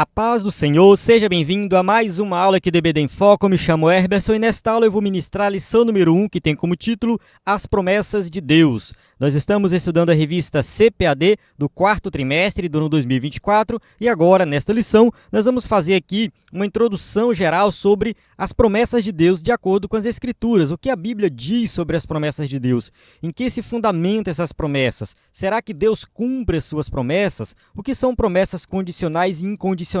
A paz do Senhor, seja bem-vindo a mais uma aula aqui do EBD em Foco. Eu me chamo Herberson e nesta aula eu vou ministrar a lição número 1, que tem como título As Promessas de Deus. Nós estamos estudando a revista CPAD do quarto trimestre do ano 2024 e agora, nesta lição, nós vamos fazer aqui uma introdução geral sobre as promessas de Deus de acordo com as Escrituras. O que a Bíblia diz sobre as promessas de Deus? Em que se fundamenta essas promessas? Será que Deus cumpre as suas promessas? O que são promessas condicionais e incondicionais?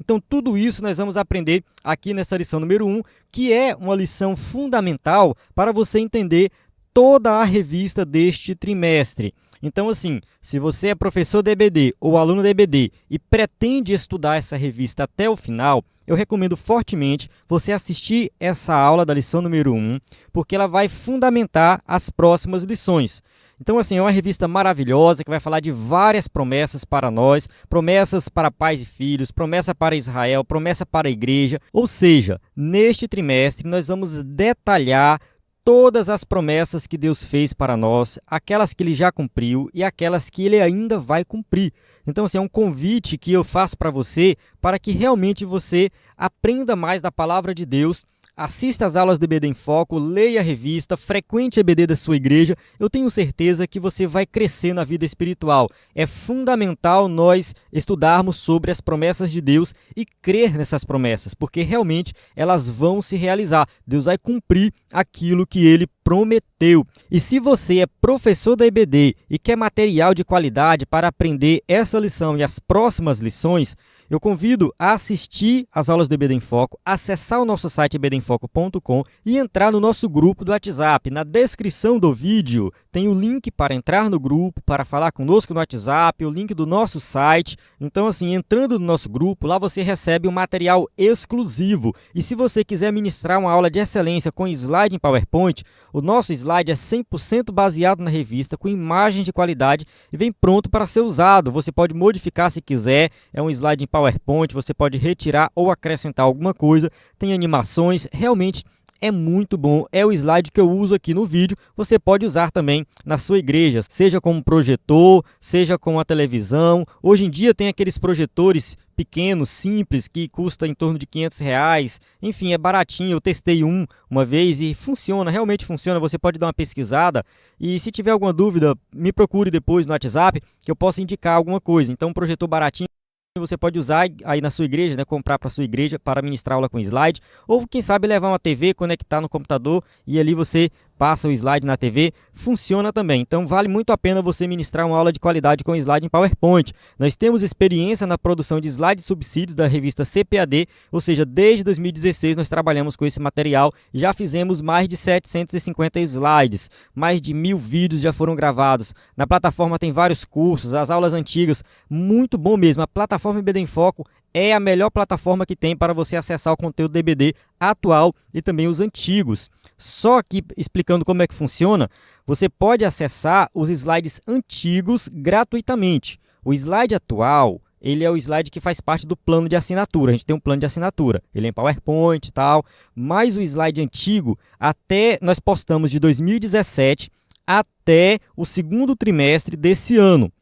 Então, tudo isso nós vamos aprender aqui nessa lição número 1, que é uma lição fundamental para você entender toda a revista deste trimestre. Então, assim, se você é professor da EBD ou aluno da EBD e pretende estudar essa revista até o final, eu recomendo fortemente você assistir essa aula da lição número 1, porque ela vai fundamentar as próximas lições. Então, assim, é uma revista maravilhosa que vai falar de várias promessas para nós, promessas para pais e filhos, promessa para Israel, promessa para a igreja. Ou seja, neste trimestre nós vamos detalhar todas as promessas que Deus fez para nós, aquelas que Ele já cumpriu e aquelas que Ele ainda vai cumprir. Então, assim, é um convite que eu faço para você, para que realmente você aprenda mais da Palavra de Deus, assista às aulas do EBD em Foco, leia a revista, frequente a EBD da sua igreja. Eu tenho certeza que você vai crescer na vida espiritual. É fundamental nós estudarmos sobre as promessas de Deus e crer nessas promessas, porque realmente elas vão se realizar. Deus vai cumprir aquilo que Ele prometeu. E se você é professor da EBD e quer material de qualidade para aprender essa lição e as próximas lições, eu convido a assistir às aulas do EBD em Foco, acessar o nosso site ebdemfoco.com e entrar no nosso grupo do WhatsApp. Na descrição do vídeo tem o link para entrar no grupo, para falar conosco no WhatsApp, o link do nosso site. Então, assim, entrando no nosso grupo, lá você recebe um material exclusivo. E se você quiser ministrar uma aula de excelência com slide em PowerPoint, o nosso slide é 100% baseado na revista, com imagens de qualidade e vem pronto para ser usado. Você pode modificar se quiser, é um slide em PowerPoint, você pode retirar ou acrescentar alguma coisa, tem animações, realmente é muito bom, é o slide que eu uso aqui no vídeo, você pode usar também na sua igreja, seja como projetor, seja com a televisão. Hoje em dia tem aqueles projetores pequenos, simples, que custa em torno de R$500, enfim, é baratinho. Eu testei uma vez e funciona, realmente funciona. Você pode dar uma pesquisada e se tiver alguma dúvida, me procure depois no WhatsApp que eu posso indicar alguma coisa. Então, um projetor baratinho você pode usar aí na sua igreja, né, comprar para a sua igreja para ministrar aula com slide, ou quem sabe levar uma TV, conectar no computador e ali você passa o slide na TV, funciona também. Então vale muito a pena você ministrar uma aula de qualidade com slide em PowerPoint. Nós temos experiência na produção de slides subsídios da revista CPAD, ou seja, desde 2016 nós trabalhamos com esse material, já fizemos mais de 750 slides, mais de 1000 vídeos já foram gravados. Na plataforma tem vários cursos, as aulas antigas, muito bom mesmo. A plataforma EBD em Foco é a melhor plataforma que tem para você acessar o conteúdo do EBD atual e também os antigos. Só que, explicando como é que funciona, você pode acessar os slides antigos gratuitamente. O slide atual, ele é o slide que faz parte do plano de assinatura. A gente tem um plano de assinatura, ele é em PowerPoint e tal, mas o slide antigo, até nós postamos de 2017 até o segundo trimestre desse ano.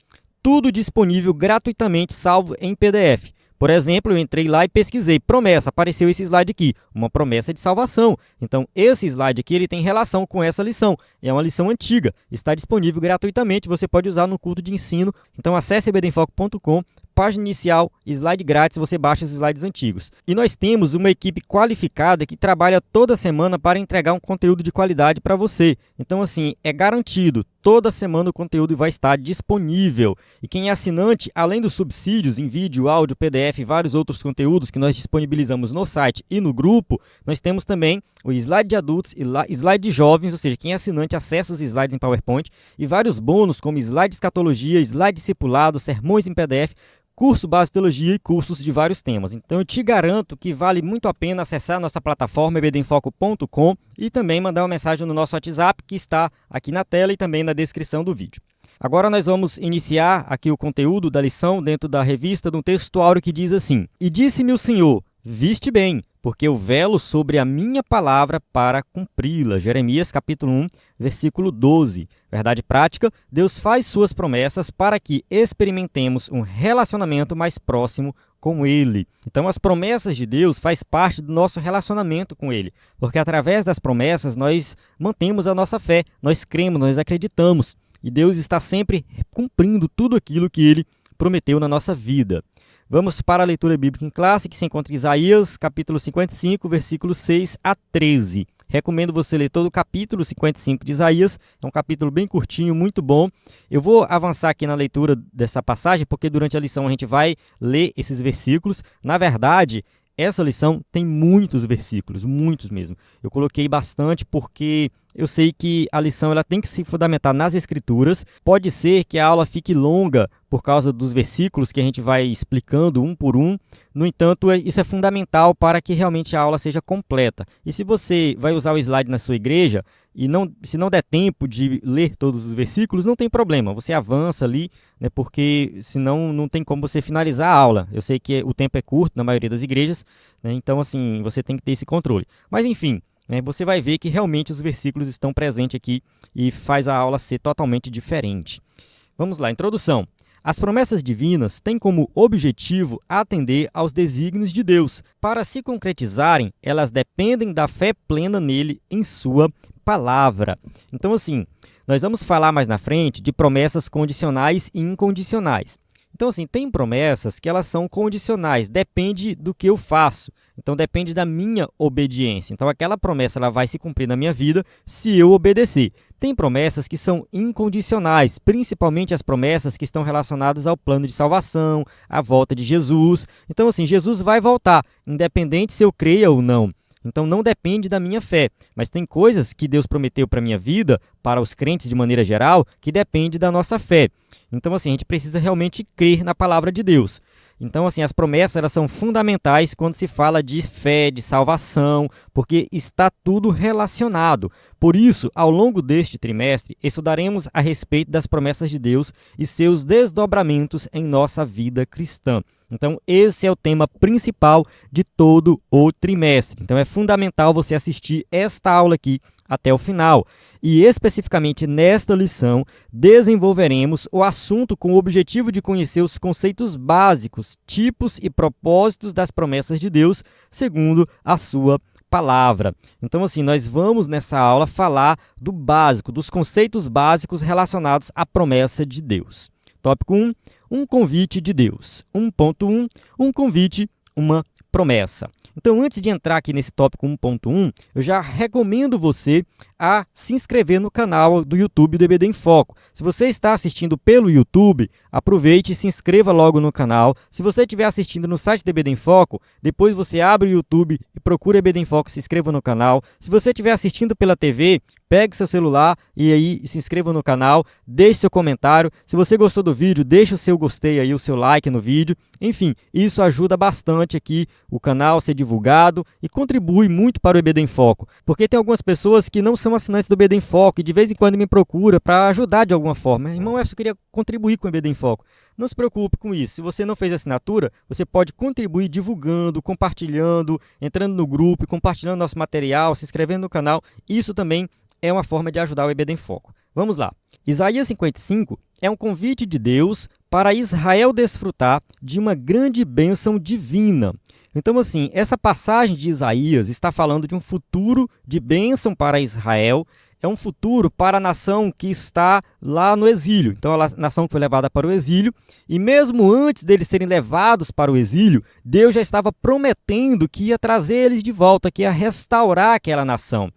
Tudo disponível gratuitamente, salvo em PDF. Por exemplo, eu entrei lá e pesquisei promessa, apareceu esse slide aqui, uma promessa de salvação. Então, esse slide aqui ele tem relação com essa lição, é uma lição antiga, está disponível gratuitamente, você pode usar no culto de ensino. Então, acesse ebdemfoco.com, página inicial, slide grátis, você baixa os slides antigos. E nós temos uma equipe qualificada que trabalha toda semana para entregar um conteúdo de qualidade para você. Então, assim, é garantido, toda semana o conteúdo vai estar disponível. E quem é assinante, além dos subsídios em vídeo, áudio, PDF e vários outros conteúdos que nós disponibilizamos no site e no grupo, nós temos também o slide de adultos e slide de jovens, ou seja, quem é assinante acessa os slides em PowerPoint e vários bônus como slide de escatologia, slide discipulado, sermões em PDF, curso base de teologia e cursos de vários temas. Então eu te garanto que vale muito a pena acessar a nossa plataforma ebdemfoco.com e também mandar uma mensagem no nosso WhatsApp que está aqui na tela e também na descrição do vídeo. Agora nós vamos iniciar aqui o conteúdo da lição dentro da revista de um texto áureo que diz assim: E disse-me o Senhor, viste bem, porque eu velo sobre a minha palavra para cumpri-la. Jeremias capítulo 1, versículo 12. Verdade prática, Deus faz suas promessas para que experimentemos um relacionamento mais próximo com Ele. Então, as promessas de Deus faz parte do nosso relacionamento com Ele, porque através das promessas nós mantemos a nossa fé, nós cremos, nós acreditamos, e Deus está sempre cumprindo tudo aquilo que Ele prometeu na nossa vida. Vamos para a leitura bíblica em classe, que se encontra em Isaías, capítulo 55, versículos 6 a 13. Recomendo você ler todo o capítulo 55 de Isaías, é um capítulo bem curtinho, muito bom. Eu vou avançar aqui na leitura dessa passagem, porque durante a lição a gente vai ler esses versículos. Na verdade, essa lição tem muitos versículos, muitos mesmo. Eu coloquei bastante porque eu sei que a lição ela tem que se fundamentar nas Escrituras. Pode ser que a aula fique longa por causa dos versículos que a gente vai explicando um por um. No entanto, isso é fundamental para que realmente a aula seja completa. E se você vai usar o slide na sua igreja e se não der tempo de ler todos os versículos, não tem problema. Você avança ali, né, porque senão não tem como você finalizar a aula. Eu sei que o tempo é curto na maioria das igrejas, né, então assim, você tem que ter esse controle. Mas enfim, você vai ver que realmente os versículos estão presentes aqui e faz a aula ser totalmente diferente. Vamos lá, introdução. As promessas divinas têm como objetivo atender aos desígnios de Deus. Para se concretizarem, elas dependem da fé plena nele, em sua palavra. Então, assim, nós vamos falar mais na frente de promessas condicionais e incondicionais. Então, assim, tem promessas que elas são condicionais, depende do que eu faço. Então, depende da minha obediência. Então, aquela promessa ela vai se cumprir na minha vida se eu obedecer. Tem promessas que são incondicionais, principalmente as promessas que estão relacionadas ao plano de salvação, à volta de Jesus. Então, assim, Jesus vai voltar, independente se eu creia ou não. Então, não depende da minha fé, mas tem coisas que Deus prometeu para a minha vida, para os crentes de maneira geral, que depende da nossa fé. Então, assim, a gente precisa realmente crer na palavra de Deus. Então, assim, as promessas elas são fundamentais quando se fala de fé, de salvação, porque está tudo relacionado. Por isso, ao longo deste trimestre, estudaremos a respeito das promessas de Deus e seus desdobramentos em nossa vida cristã. Então, esse é o tema principal de todo o trimestre. Então, é fundamental você assistir esta aula aqui até o final. E, especificamente nesta lição, desenvolveremos o assunto com o objetivo de conhecer os conceitos básicos, tipos e propósitos das promessas de Deus, segundo a sua palavra. Então, assim, nós vamos nessa aula falar do básico, dos conceitos básicos relacionados à promessa de Deus. Tópico 1, um convite de Deus. 1.1, um convite, uma promessa. Então, antes de entrar aqui nesse tópico 1.1, eu já recomendo você a se inscrever no canal do YouTube do EBD em Foco. Se você está assistindo pelo YouTube, aproveite e se inscreva logo no canal. Se você estiver assistindo no site do EBD em Foco, depois você abre o YouTube e procura EBD em Foco, se inscreva no canal. Se você estiver assistindo pela TV, pegue seu celular e aí se inscreva no canal, deixe seu comentário. Se você gostou do vídeo, deixe o seu gostei aí, o seu like no vídeo. Enfim, isso ajuda bastante aqui o canal a ser divulgado e contribui muito para o EBD em Foco. Porque tem algumas pessoas que não são assinantes do EBD em Foco e de vez em quando me procura para ajudar de alguma forma. Irmão, eu queria contribuir com o EBD em Foco. Não se preocupe com isso. Se você não fez assinatura, você pode contribuir divulgando, compartilhando, entrando no grupo, compartilhando nosso material, se inscrevendo no canal. Isso também é uma forma de ajudar o EBD em Foco. Vamos lá. Isaías 55 é um convite de Deus para Israel desfrutar de uma grande bênção divina. Então, assim, essa passagem de Isaías está falando de um futuro de bênção para Israel, é um futuro para a nação que está lá no exílio. Então, a nação que foi levada para o exílio, e mesmo antes deles serem levados para o exílio, Deus já estava prometendo que ia trazer eles de volta, que ia restaurar aquela nação.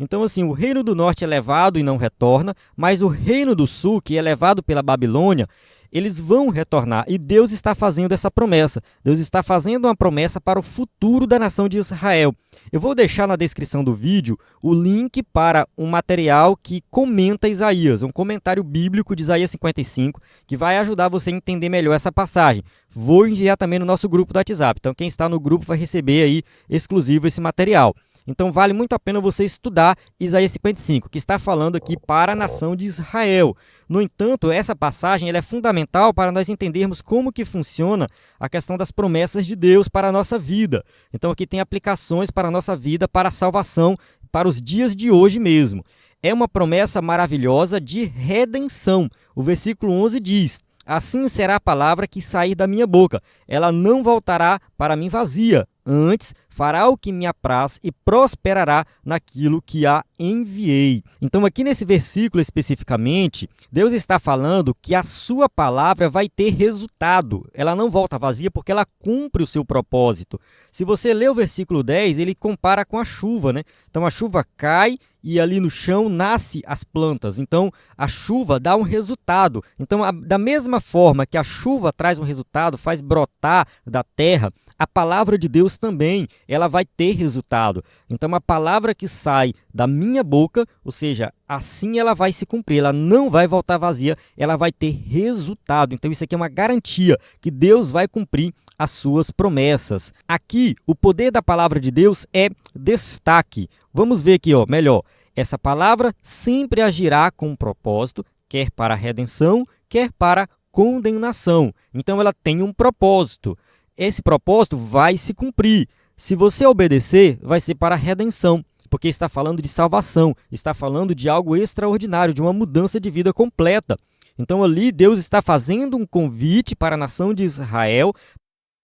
Então, assim, o reino do norte é levado e não retorna, mas o reino do sul, que é levado pela Babilônia, eles vão retornar. E Deus está fazendo essa promessa. Deus está fazendo uma promessa para o futuro da nação de Israel. Eu vou deixar na descrição do vídeo o link para um material que comenta Isaías, um comentário bíblico de Isaías 55, que vai ajudar você a entender melhor essa passagem. Vou enviar também no nosso grupo do WhatsApp. Então, quem está no grupo vai receber aí exclusivo esse material. Então, vale muito a pena você estudar Isaías 55, que está falando aqui para a nação de Israel. No entanto, essa passagem ela é fundamental para nós entendermos como que funciona a questão das promessas de Deus para a nossa vida. Então, aqui tem aplicações para a nossa vida, para a salvação, para os dias de hoje mesmo. É uma promessa maravilhosa de redenção. O versículo 11 diz: assim será a palavra que sair da minha boca. Ela não voltará para mim vazia. Antes, fará o que me apraz e prosperará naquilo que a enviei. Então, aqui nesse versículo especificamente, Deus está falando que a sua palavra vai ter resultado. Ela não volta vazia porque ela cumpre o seu propósito. Se você ler o versículo 10, ele compara com a chuva, né? Então, a chuva cai e ali no chão nasce as plantas. Então, a chuva dá um resultado. Então, da mesma forma que a chuva traz um resultado, faz brotar da terra, a palavra de Deus também, ela vai ter resultado. Então, a palavra que sai da minha boca, ou seja, assim ela vai se cumprir, ela não vai voltar vazia, ela vai ter resultado. Então, isso aqui é uma garantia que Deus vai cumprir as suas promessas. Aqui, o poder da palavra de Deus é destaque. Vamos ver aqui, melhor. Essa palavra sempre agirá com um propósito, quer para a redenção, quer para a condenação. Então, ela tem um propósito. Esse propósito vai se cumprir. Se você obedecer, vai ser para a redenção, porque está falando de salvação, está falando de algo extraordinário, de uma mudança de vida completa. Então, ali, Deus está fazendo um convite para a nação de Israel,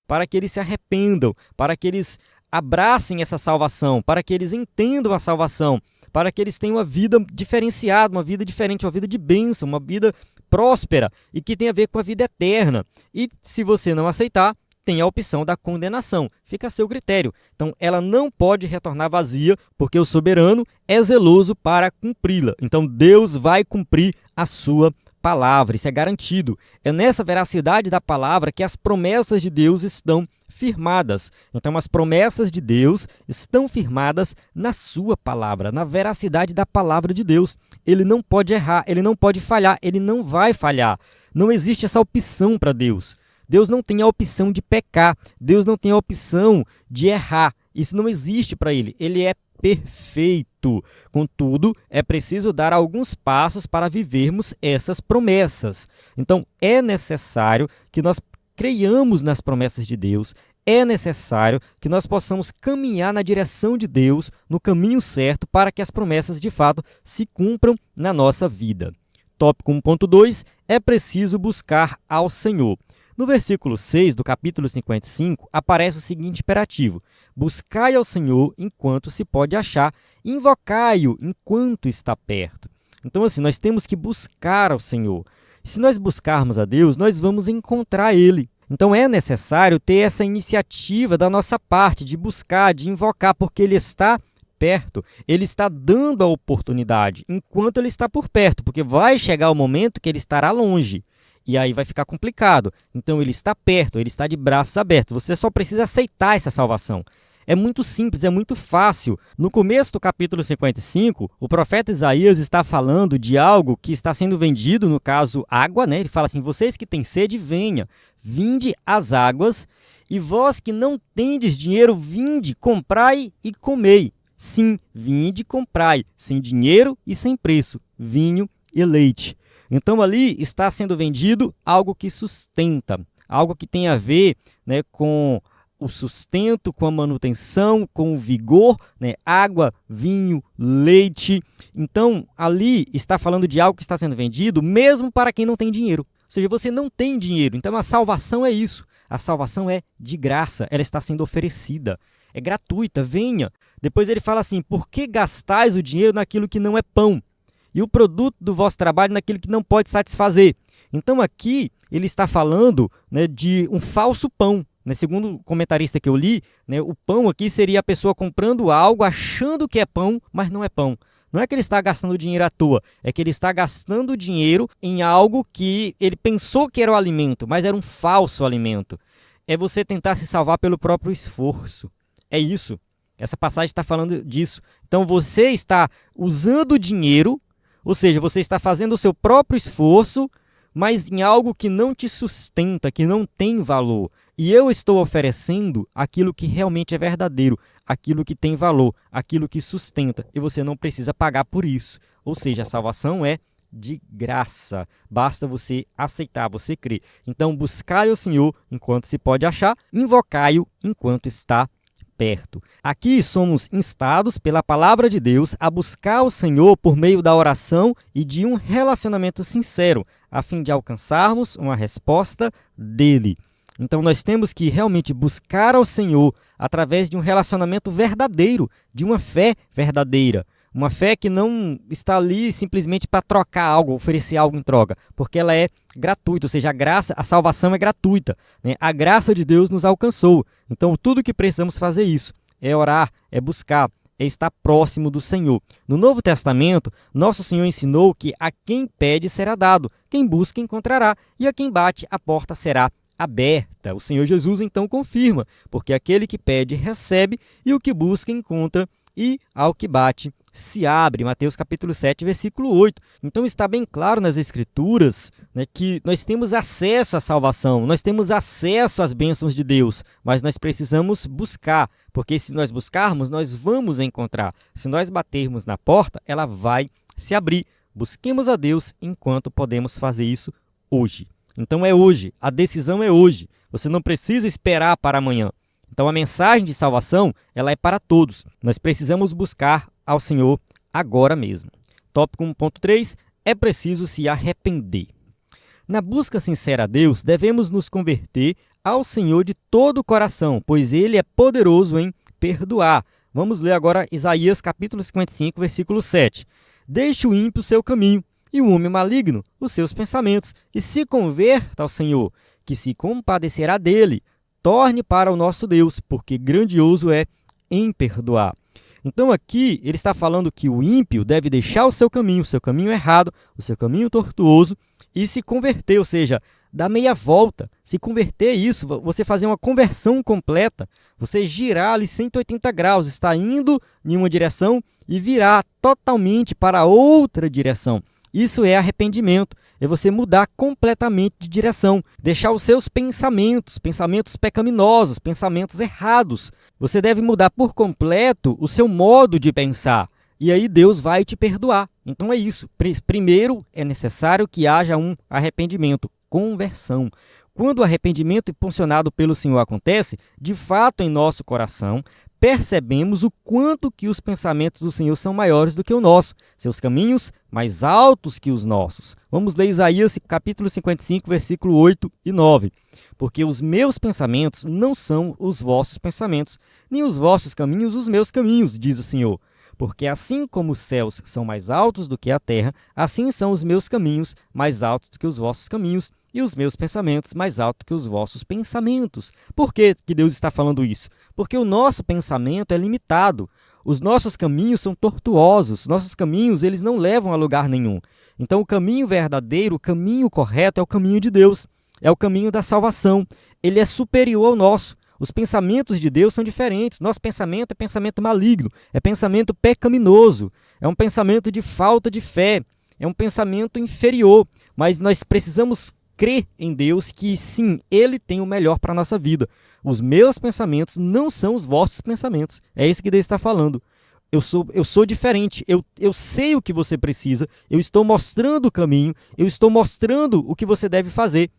para que eles se arrependam, para que eles abracem essa salvação, para que eles entendam a salvação, para que eles tenham uma vida diferenciada, uma vida diferente, uma vida de bênção, uma vida próspera e que tem a ver com a vida eterna. E se você não aceitar, tem a opção da condenação. Fica a seu critério. Então, ela não pode retornar vazia, porque o soberano é zeloso para cumpri-la. Então, Deus vai cumprir a sua palavra. Isso é garantido. É nessa veracidade da palavra que as promessas de Deus estão firmadas. Então, as promessas de Deus estão firmadas na sua palavra, na veracidade da palavra de Deus. Ele não pode errar, ele não pode falhar, ele não vai falhar. Não existe essa opção para Deus. Deus não tem a opção de pecar, Deus não tem a opção de errar. Isso não existe para ele. Ele é perfeito. Contudo, é preciso dar alguns passos para vivermos essas promessas. Então, é necessário que nós creiamos nas promessas de Deus, é necessário que nós possamos caminhar na direção de Deus, no caminho certo, para que as promessas de fato se cumpram na nossa vida. Tópico 1.2, é preciso buscar ao Senhor. No versículo 6 do capítulo 55, aparece o seguinte imperativo: buscai ao Senhor enquanto se pode achar, invocai-o enquanto está perto. Então, assim, nós temos que buscar ao Senhor. Se nós buscarmos a Deus, nós vamos encontrar Ele. Então, é necessário ter essa iniciativa da nossa parte, de buscar, de invocar, porque Ele está perto, Ele está dando a oportunidade, enquanto Ele está por perto, porque vai chegar o momento que Ele estará longe. E aí vai ficar complicado. Então, ele está perto, ele está de braços abertos. Você só precisa aceitar essa salvação. É muito simples, é muito fácil. No começo do capítulo 55, o profeta Isaías está falando de algo que está sendo vendido, no caso, água, né? Ele fala assim: vocês que têm sede, venha, vinde as águas, e vós que não tendes dinheiro, vinde, comprai e comei. Sim, vinde, comprai, sem dinheiro e sem preço, vinho e leite. Então, ali está sendo vendido algo que sustenta, algo que tem a ver, né, com o sustento, com a manutenção, com o vigor, né, água, vinho, leite. Então, ali está falando de algo que está sendo vendido mesmo para quem não tem dinheiro. Ou seja, você não tem dinheiro. Então, a salvação é isso. A salvação é de graça, ela está sendo oferecida. É gratuita, venha. Depois ele fala assim: por que gastais o dinheiro naquilo que não é pão? E o produto do vosso trabalho naquilo que não pode satisfazer. Então, aqui, ele está falando, né, de um falso pão. Né? Segundo o comentarista que eu li, né, o pão aqui seria a pessoa comprando algo, achando que é pão, mas não é pão. Não é que ele está gastando dinheiro à toa, é que ele está gastando dinheiro em algo que ele pensou que era o alimento, mas era um falso alimento. É você tentar se salvar pelo próprio esforço. É isso. Essa passagem está falando disso. Então, você está usando o dinheiro, ou seja, você está fazendo o seu próprio esforço, mas em algo que não te sustenta, que não tem valor. E eu estou oferecendo aquilo que realmente é verdadeiro, aquilo que tem valor, aquilo que sustenta. E você não precisa pagar por isso. Ou seja, a salvação é de graça. Basta você aceitar, você crer. Então, buscai o Senhor enquanto se pode achar, invocai-o enquanto está perto. Aqui somos instados pela palavra de Deus a buscar o Senhor por meio da oração e de um relacionamento sincero, a fim de alcançarmos uma resposta dele. Então nós temos que realmente buscar ao Senhor através de um relacionamento verdadeiro, de uma fé verdadeira. Uma fé que não está ali simplesmente para trocar algo, oferecer algo em troca, porque ela é gratuita, ou seja, a salvação é gratuita, né? A graça de Deus nos alcançou. Então tudo que precisamos fazer é isso, é orar, é buscar, é estar próximo do Senhor. No Novo Testamento, nosso Senhor ensinou que a quem pede será dado, quem busca encontrará, e a quem bate a porta será aberta. O Senhor Jesus então confirma, porque aquele que pede recebe, e o que busca encontra, e ao que bate se abre. Mateus capítulo 7, versículo 8. Então está bem claro nas Escrituras, né, que nós temos acesso à salvação, nós temos acesso às bênçãos de Deus, mas nós precisamos buscar, porque se nós buscarmos, nós vamos encontrar. Se nós batermos na porta, ela vai se abrir. Busquemos a Deus enquanto podemos fazer isso hoje. Então é hoje, a decisão é hoje. Você não precisa esperar para amanhã. Então a mensagem de salvação, ela é para todos. Nós precisamos buscar ao Senhor agora mesmo. Tópico 1.3, é preciso se arrepender. Na busca sincera a Deus, devemos nos converter ao Senhor de todo o coração, pois Ele é poderoso em perdoar. Vamos ler agora Isaías capítulo 55, versículo 7. Deixe o ímpio o seu caminho, e o homem maligno os seus pensamentos, e se converta ao Senhor, que se compadecerá dele. Torne para o nosso Deus, porque grandioso é em perdoar. Então aqui ele está falando que o ímpio deve deixar o seu caminho errado, o seu caminho tortuoso, e se converter, ou seja, dar meia volta, se converter isso, você fazer uma conversão completa, você girar ali 180 graus, está indo em uma direção e virar totalmente para outra direção. Isso é arrependimento, é você mudar completamente de direção, deixar os seus pensamentos pecaminosos, pensamentos errados. Você deve mudar por completo o seu modo de pensar, e aí Deus vai te perdoar. Então é isso. Primeiro é necessário que haja um arrependimento, conversão. Quando o arrependimento impulsionado pelo Senhor acontece, de fato em nosso coração, percebemos o quanto que os pensamentos do Senhor são maiores do que o nosso, seus caminhos mais altos que os nossos. Vamos ler Isaías capítulo 55, versículo 8 e 9. Porque os meus pensamentos não são os vossos pensamentos, nem os vossos caminhos os meus caminhos, diz o Senhor. Porque assim como os céus são mais altos do que a terra, assim são os meus caminhos mais altos do que os vossos caminhos, e os meus pensamentos mais altos que os vossos pensamentos. Por que Deus está falando isso? Porque o nosso pensamento é limitado. Os nossos caminhos são tortuosos. Nossos caminhos, eles não levam a lugar nenhum. Então, o caminho verdadeiro, o caminho correto é o caminho de Deus. É o caminho da salvação. Ele é superior ao nosso. Os pensamentos de Deus são diferentes. Nosso pensamento é pensamento maligno, é pensamento pecaminoso, é um pensamento de falta de fé, é um pensamento inferior. Mas nós precisamos crer em Deus que sim, Ele tem o melhor para a nossa vida. Os meus pensamentos não são os vossos pensamentos. É isso que Deus está falando. Eu sou diferente, eu sei o que você precisa, eu estou mostrando o caminho, eu estou mostrando o que você deve fazer.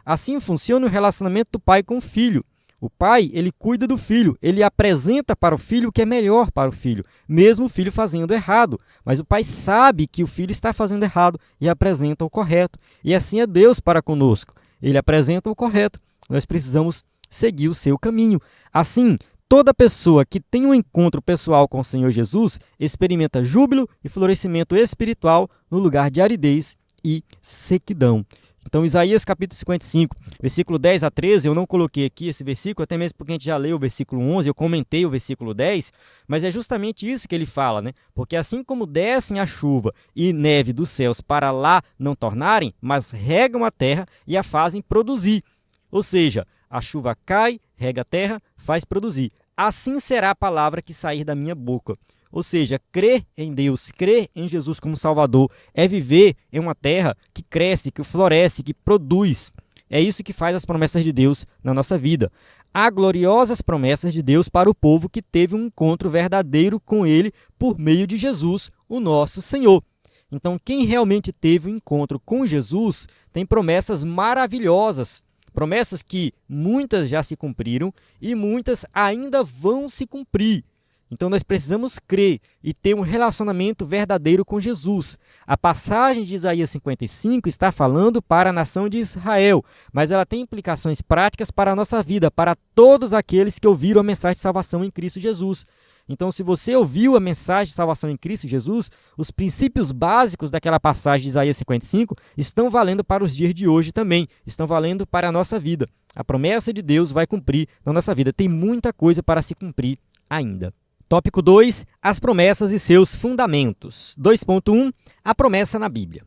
Assim funciona o relacionamento do pai com o filho. O pai, ele cuida do filho, ele apresenta para o filho o que é melhor para o filho, mesmo o filho fazendo errado. Mas o pai sabe que o filho está fazendo errado e apresenta o correto. E assim é Deus para conosco. Ele apresenta o correto. Nós precisamos seguir o seu caminho. Assim, toda pessoa que tem um encontro pessoal com o Senhor Jesus experimenta júbilo e florescimento espiritual no lugar de aridez e sequidão. Então, Isaías capítulo 55, versículo 10 a 13, eu não coloquei aqui esse versículo, até mesmo porque a gente já leu o versículo 11, eu comentei o versículo 10, mas é justamente isso que ele fala, né? Porque assim como descem a chuva e neve dos céus para lá não tornarem, mas regam a terra e a fazem produzir. Ou seja, a chuva cai, rega a terra, faz produzir. Assim será a palavra que sair da minha boca. Ou seja, crer em Deus, crer em Jesus como Salvador, é viver em uma terra que cresce, que floresce, que produz. É isso que faz as promessas de Deus na nossa vida. Há gloriosas promessas de Deus para o povo que teve um encontro verdadeiro com Ele por meio de Jesus, o nosso Senhor. Então, quem realmente teve um encontro com Jesus tem promessas maravilhosas Promessas que muitas já se cumpriram e muitas ainda vão se cumprir. Então nós precisamos crer e ter um relacionamento verdadeiro com Jesus. A passagem de Isaías 55 está falando para a nação de Israel, mas ela tem implicações práticas para a nossa vida, para todos aqueles que ouviram a mensagem de salvação em Cristo Jesus. Então, se você ouviu a mensagem de salvação em Cristo Jesus, os princípios básicos daquela passagem de Isaías 55 estão valendo para os dias de hoje também, estão valendo para a nossa vida. A promessa de Deus vai cumprir na nossa vida. Tem muita coisa para se cumprir ainda. Tópico 2, as promessas e seus fundamentos. 2.1, a promessa na Bíblia.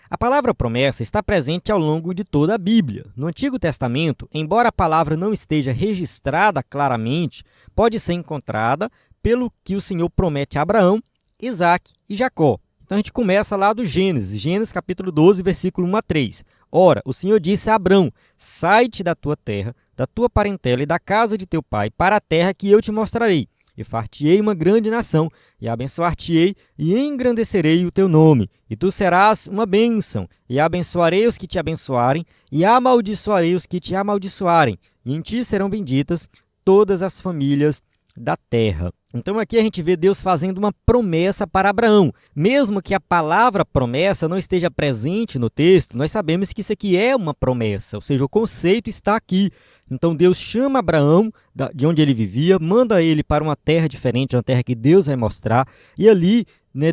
A palavra promessa está presente ao longo de toda a Bíblia. No Antigo Testamento, embora a palavra não esteja registrada claramente, pode ser encontrada pelo que o Senhor promete a Abraão, Isaque e Jacó. Então a gente começa lá do Gênesis capítulo 12, versículo 1 a 3. Ora, o Senhor disse a Abrão: sai-te da tua terra, da tua parentela e da casa de teu pai, para a terra que eu te mostrarei. E far-te-ei uma grande nação, e abençoar-te-ei, e engrandecerei o teu nome. E tu serás uma bênção, e abençoarei os que te abençoarem, e amaldiçoarei os que te amaldiçoarem. E em ti serão benditas todas as famílias da terra. Então aqui a gente vê Deus fazendo uma promessa para Abraão. Mesmo que a palavra promessa não esteja presente no texto, nós sabemos que isso aqui é uma promessa, ou seja, o conceito está aqui. Então Deus chama Abraão de onde ele vivia, manda ele para uma terra diferente, uma terra que Deus vai mostrar, e ali,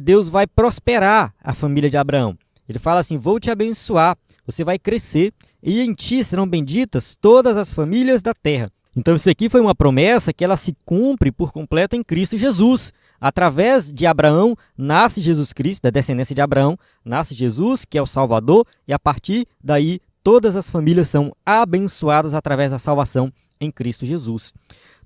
Deus vai prosperar a família de Abraão. Ele fala assim: vou te abençoar, você vai crescer, e em ti serão benditas todas as famílias da terra. Então isso aqui foi uma promessa que ela se cumpre por completo em Cristo Jesus. Através de Abraão nasce Jesus Cristo, da descendência de Abraão, nasce Jesus, que é o Salvador, e a partir daí todas as famílias são abençoadas através da salvação em Cristo Jesus.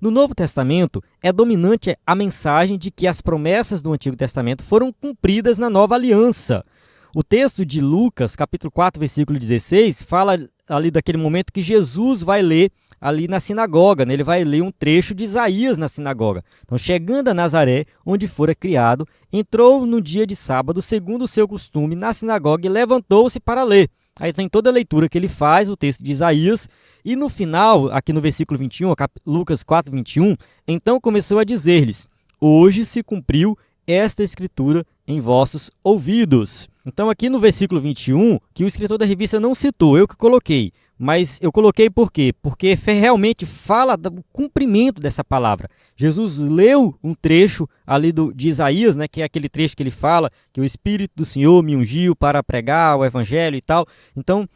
No Novo Testamento, é dominante a mensagem de que as promessas do Antigo Testamento foram cumpridas na Nova Aliança. O texto de Lucas, capítulo 4, versículo 16, fala ali daquele momento que Jesus vai ler ali na sinagoga, Ele vai ler um trecho de Isaías na sinagoga. Então, chegando a Nazaré, onde fora criado, entrou no dia de sábado, segundo o seu costume, na sinagoga e levantou-se para ler. Aí tem toda a leitura que ele faz, o texto de Isaías, e no final, aqui no versículo 21, Lucas 4, 21, então começou a dizer-lhes: hoje se cumpriu esta escritura em vossos ouvidos. Então aqui no versículo 21, que o escritor da revista não citou, eu que coloquei, mas eu coloquei por quê? Porque realmente fala do cumprimento dessa palavra. Jesus leu um trecho ali de Isaías, que é aquele trecho que ele fala que o Espírito do Senhor me ungiu para pregar o Evangelho e tal. Então,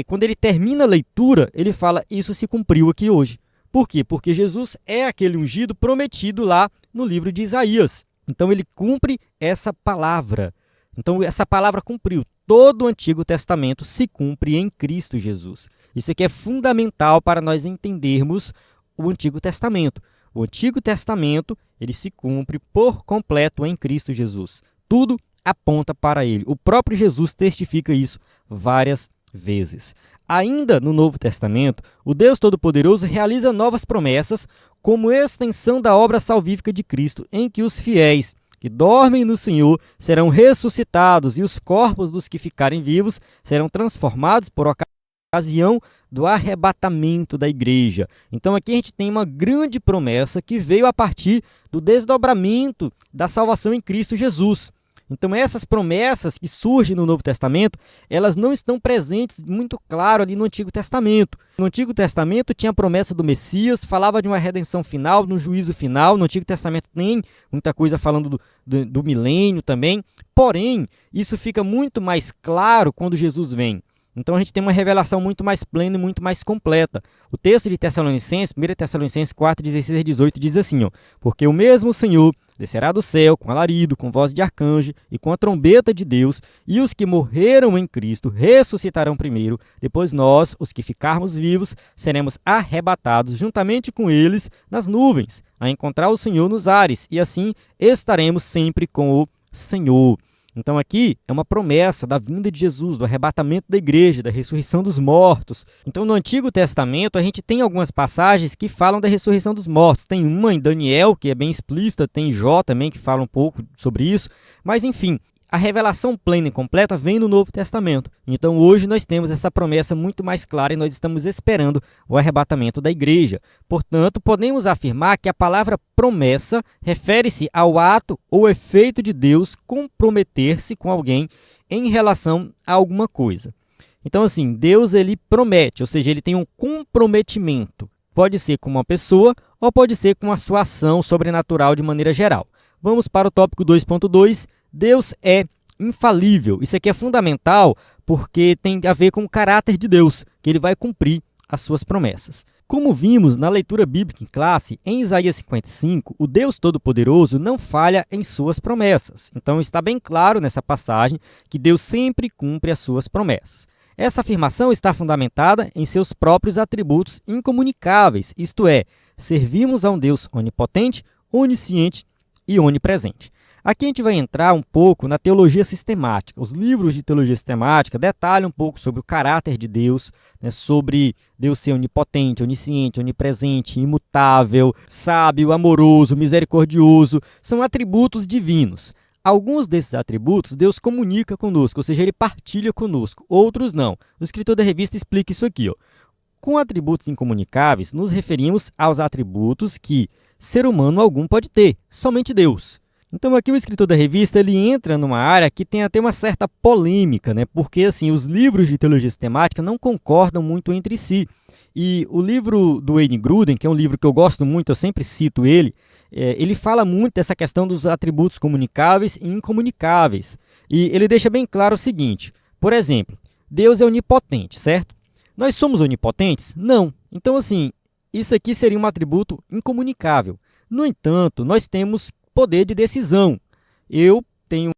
quando ele termina a leitura, ele fala: isso se cumpriu aqui hoje. Por quê? Porque Jesus é aquele ungido prometido lá no livro de Isaías. Então ele cumpre essa palavra. Então essa palavra cumpriu. Todo o Antigo Testamento se cumpre em Cristo Jesus. Isso aqui é fundamental para nós entendermos o Antigo Testamento. O Antigo Testamento, ele se cumpre por completo em Cristo Jesus. Tudo aponta para ele. O próprio Jesus testifica isso várias vezes. Ainda no Novo Testamento, o Deus Todo-Poderoso realiza novas promessas como extensão da obra salvífica de Cristo, em que os fiéis que dormem no Senhor serão ressuscitados e os corpos dos que ficarem vivos serão transformados por ocasião do arrebatamento da igreja. Então aqui a gente tem uma grande promessa que veio a partir do desdobramento da salvação em Cristo Jesus. Então essas promessas que surgem no Novo Testamento, elas não estão presentes muito claro ali no Antigo Testamento. No Antigo Testamento tinha a promessa do Messias, falava de uma redenção final, de um juízo final. No Antigo Testamento tem muita coisa falando do milênio também. Porém, isso fica muito mais claro quando Jesus vem. Então a gente tem uma revelação muito mais plena e muito mais completa. O texto de Tessalonicenses, 1 Tessalonicenses 4, 16 a 18, diz assim: porque o mesmo Senhor descerá do céu com alarido, com voz de arcanjo e com a trombeta de Deus, e os que morreram em Cristo ressuscitarão primeiro. Depois nós, os que ficarmos vivos, seremos arrebatados juntamente com eles nas nuvens, a encontrar o Senhor nos ares, e assim estaremos sempre com o Senhor. Então aqui é uma promessa da vinda de Jesus, do arrebatamento da igreja, da ressurreição dos mortos. Então no Antigo Testamento a gente tem algumas passagens que falam da ressurreição dos mortos. Tem uma em Daniel, que é bem explícita, tem Jó também, que fala um pouco sobre isso. Mas enfim, a revelação plena e completa vem no Novo Testamento. Então hoje nós temos essa promessa muito mais clara e nós estamos esperando o arrebatamento da igreja. Portanto, podemos afirmar que a palavra promessa refere-se ao ato ou efeito de Deus comprometer-se com alguém em relação a alguma coisa. Então, assim, Deus ele promete, ou seja, ele tem um comprometimento. Pode ser com uma pessoa ou pode ser com a sua ação sobrenatural de maneira geral. Vamos para o tópico 2.2. Deus é infalível. Isso aqui é fundamental porque tem a ver com o caráter de Deus, que ele vai cumprir as suas promessas. Como vimos na leitura bíblica em classe, em Isaías 55, o Deus Todo-Poderoso não falha em suas promessas. Então está bem claro nessa passagem que Deus sempre cumpre as suas promessas. Essa afirmação está fundamentada em seus próprios atributos incomunicáveis, isto é, servimos a um Deus onipotente, onisciente e onipresente. Aqui a gente vai entrar um pouco na teologia sistemática. Os livros de teologia sistemática detalham um pouco sobre o caráter de Deus, sobre Deus ser onipotente, onisciente, onipresente, imutável, sábio, amoroso, misericordioso. São atributos divinos. Alguns desses atributos Deus comunica conosco, ou seja, ele partilha conosco. Outros não. O escritor da revista explica isso aqui. Com atributos incomunicáveis, nos referimos aos atributos que ser humano algum pode ter, somente Deus. Então aqui o escritor da revista ele entra numa área que tem até uma certa polêmica, porque assim, os livros de teologia sistemática não concordam muito entre si. E o livro do Wayne Grudem, que é um livro que eu gosto muito, eu sempre cito ele, ele fala muito dessa questão dos atributos comunicáveis e incomunicáveis. E ele deixa bem claro o seguinte, por exemplo, Deus é onipotente, certo? Nós somos onipotentes? Não. Então assim, isso aqui seria um atributo incomunicável. No entanto, nós temos poder de decisão. Eu tenho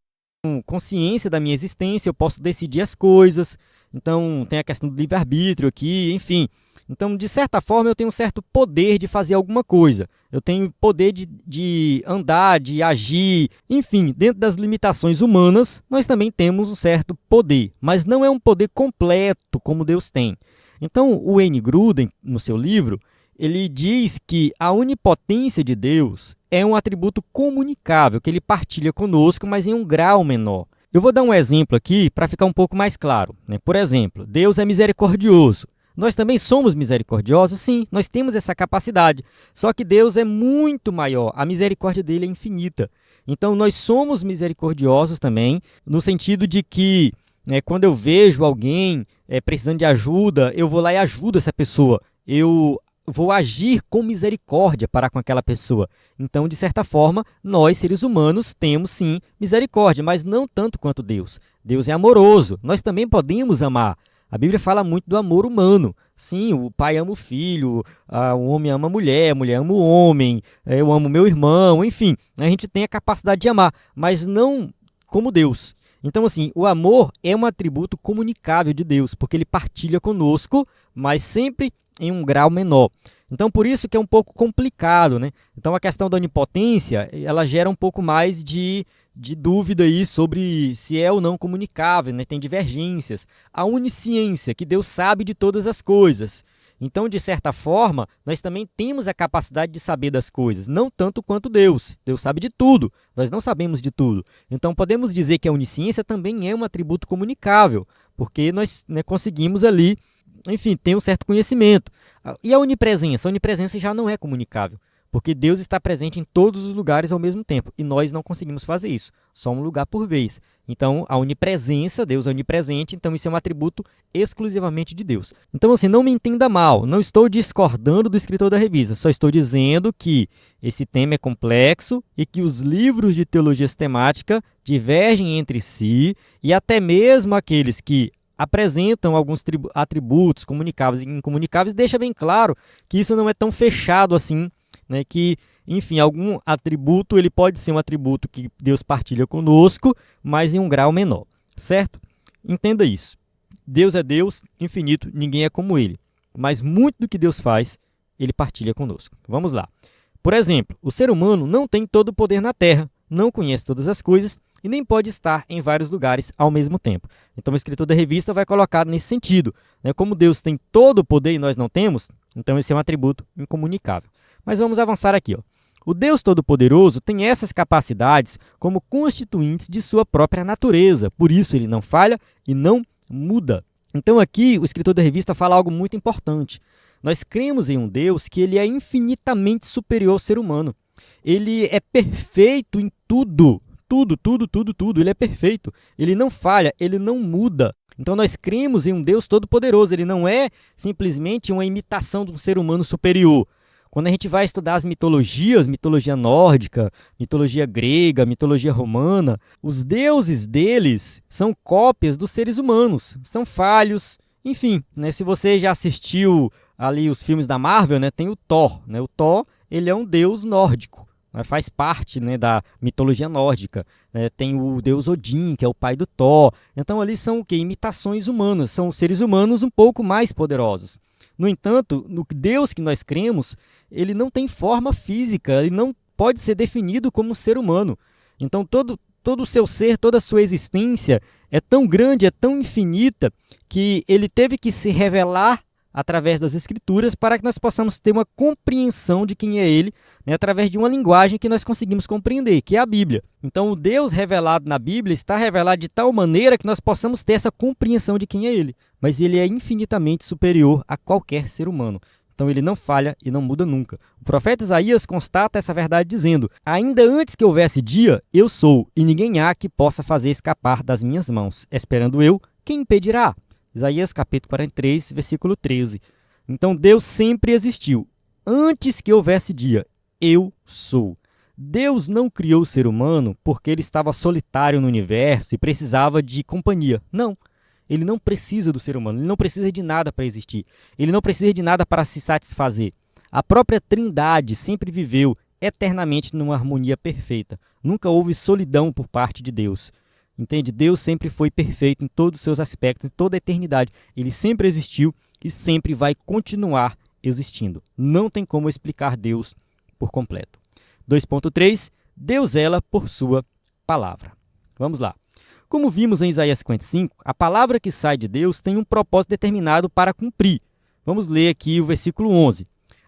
consciência da minha existência, eu posso decidir as coisas, então tem a questão do livre-arbítrio aqui, enfim. Então, de certa forma, eu tenho um certo poder de fazer alguma coisa. Eu tenho poder de andar, de agir, enfim, dentro das limitações humanas, nós também temos um certo poder, mas não é um poder completo como Deus tem. Então, o Wayne Grudem, no seu livro, ele diz que a onipotência de Deus é um atributo comunicável, que ele partilha conosco, mas em um grau menor. Eu vou dar um exemplo aqui para ficar um pouco mais claro. Por exemplo, Deus é misericordioso. Nós também somos misericordiosos? Sim, nós temos essa capacidade. Só que Deus é muito maior, a misericórdia dele é infinita. Então, nós somos misericordiosos também, no sentido de que quando eu vejo alguém precisando de ajuda, eu vou lá e ajudo essa pessoa. Eu vou agir com misericórdia para com aquela pessoa. Então, de certa forma, nós, seres humanos, temos sim misericórdia, mas não tanto quanto Deus. Deus é amoroso, nós também podemos amar. A Bíblia fala muito do amor humano. Sim, o pai ama o filho, o homem ama a mulher ama o homem, eu amo meu irmão, enfim. A gente tem a capacidade de amar, mas não como Deus. Então, assim, o amor é um atributo comunicável de Deus, porque ele partilha conosco, mas sempre em um grau menor. Então, por isso que é um pouco complicado, Então, a questão da onipotência, ela gera um pouco mais de dúvida aí sobre se é ou não comunicável, Tem divergências. A onisciência, que Deus sabe de todas as coisas. Então, de certa forma, nós também temos a capacidade de saber das coisas, não tanto quanto Deus. Deus sabe de tudo, nós não sabemos de tudo. Então, podemos dizer que a onisciência também é um atributo comunicável, porque nós conseguimos ali, enfim, ter um certo conhecimento. E a onipresença? A onipresença já não é comunicável, porque Deus está presente em todos os lugares ao mesmo tempo, e nós não conseguimos fazer isso, só um lugar por vez. Então, a onipresença, Deus é onipresente, então isso é um atributo exclusivamente de Deus. Então, assim, não me entenda mal, não estou discordando do escritor da revista, só estou dizendo que esse tema é complexo e que os livros de teologia sistemática divergem entre si, e até mesmo aqueles que apresentam alguns atributos comunicáveis e incomunicáveis, deixa bem claro que isso não é tão fechado assim, que, enfim, algum atributo ele pode ser um atributo que Deus partilha conosco, mas em um grau menor, certo? Entenda isso. Deus é Deus, infinito, ninguém é como ele, mas muito do que Deus faz, ele partilha conosco. Vamos lá. Por exemplo, o ser humano não tem todo o poder na Terra, não conhece todas as coisas e nem pode estar em vários lugares ao mesmo tempo. Então, o escritor da revista vai colocar nesse sentido. Como Deus tem todo o poder e nós não temos, então esse é um atributo incomunicável. Mas vamos avançar aqui. O Deus Todo-Poderoso tem essas capacidades como constituintes de sua própria natureza, por isso ele não falha e não muda. Então aqui o escritor da revista fala algo muito importante. Nós cremos em um Deus que ele é infinitamente superior ao ser humano. Ele é perfeito em tudo. Tudo. Ele é perfeito. Ele não falha, ele não muda. Então nós cremos em um Deus todo-poderoso. Ele não é simplesmente uma imitação de um ser humano superior. Quando a gente vai estudar as mitologias, mitologia nórdica, mitologia grega, mitologia romana, os deuses deles são cópias dos seres humanos, são falhos. Enfim, né, se você já assistiu ali os filmes da Marvel, né, tem o Thor. Né, o Thor ele é um deus nórdico. Faz parte, né, da mitologia nórdica. Né? Tem o deus Odin, que é o pai do Thor. Então, ali são o quê? Imitações humanas, são seres humanos um pouco mais poderosos. No entanto, no Deus que nós cremos, ele não tem forma física, ele não pode ser definido como um ser humano. Então, todo o seu ser, toda a sua existência é tão grande, é tão infinita, que ele teve que se revelar através das Escrituras, para que nós possamos ter uma compreensão de quem é Ele, né, através de uma linguagem que nós conseguimos compreender, que é a Bíblia. Então, o Deus revelado na Bíblia está revelado de tal maneira que nós possamos ter essa compreensão de quem é Ele. Mas Ele é infinitamente superior a qualquer ser humano. Então, Ele não falha e não muda nunca. O profeta Isaías constata essa verdade dizendo: ainda antes que houvesse dia, eu sou, e ninguém há que possa fazer escapar das minhas mãos. Esperando eu, quem impedirá? Isaías capítulo 43, versículo 13. Então Deus sempre existiu. Antes que houvesse dia, eu sou. Deus não criou o ser humano porque ele estava solitário no universo e precisava de companhia. Não. Ele não precisa do ser humano, ele não precisa de nada para existir. Ele não precisa de nada para se satisfazer. A própria Trindade sempre viveu eternamente numa harmonia perfeita. Nunca houve solidão por parte de Deus. Entende? Deus sempre foi perfeito em todos os seus aspectos, em toda a eternidade. Ele sempre existiu e sempre vai continuar existindo. Não tem como explicar Deus por completo. 2.3. Deus zela por sua palavra. Vamos lá. Como vimos em Isaías 55, a palavra que sai de Deus tem um propósito determinado para cumprir. Vamos ler aqui o versículo 11.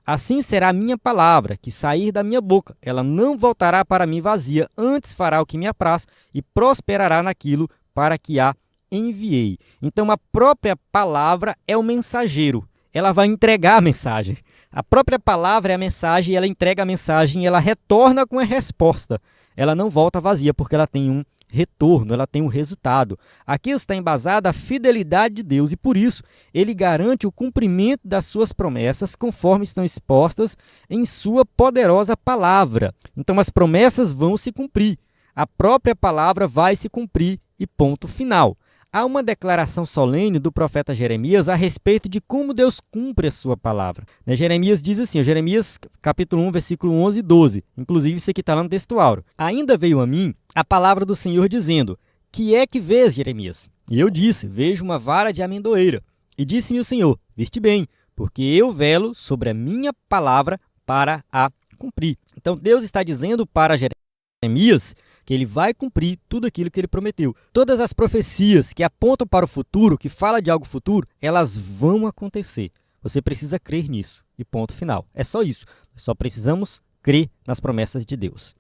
Assim será a minha palavra, que sair da minha boca. Ela não voltará para mim vazia, antes fará o que me apraz e prosperará naquilo para que a enviei. Então, a própria palavra é o mensageiro. Ela vai entregar a mensagem. A própria palavra é a mensagem, ela entrega a mensagem e ela retorna com a resposta. Ela não volta vazia, porque ela tem um retorno, ela tem um resultado. Aqui está embasada a fidelidade de Deus e, por isso, ele garante o cumprimento das suas promessas conforme estão expostas em sua poderosa palavra. Então, as promessas vão se cumprir. A própria palavra vai se cumprir e ponto final. Há uma declaração solene do profeta Jeremias a respeito de como Deus cumpre a sua palavra. Jeremias diz assim, Jeremias capítulo 1, versículo 11 e 12. Inclusive, isso aqui está lá no texto áureo. Ainda veio a mim a palavra do Senhor dizendo: que é que vês, Jeremias? E eu disse: vejo uma vara de amendoeira. E disse-me o Senhor: viste bem, porque eu velo sobre a minha palavra para a cumprir. Então, Deus está dizendo para Jeremias que ele vai cumprir tudo aquilo que ele prometeu. Todas as profecias que apontam para o futuro, que falam de algo futuro, elas vão acontecer. Você precisa crer nisso. E ponto final. É só isso. Só precisamos crer nas promessas de Deus.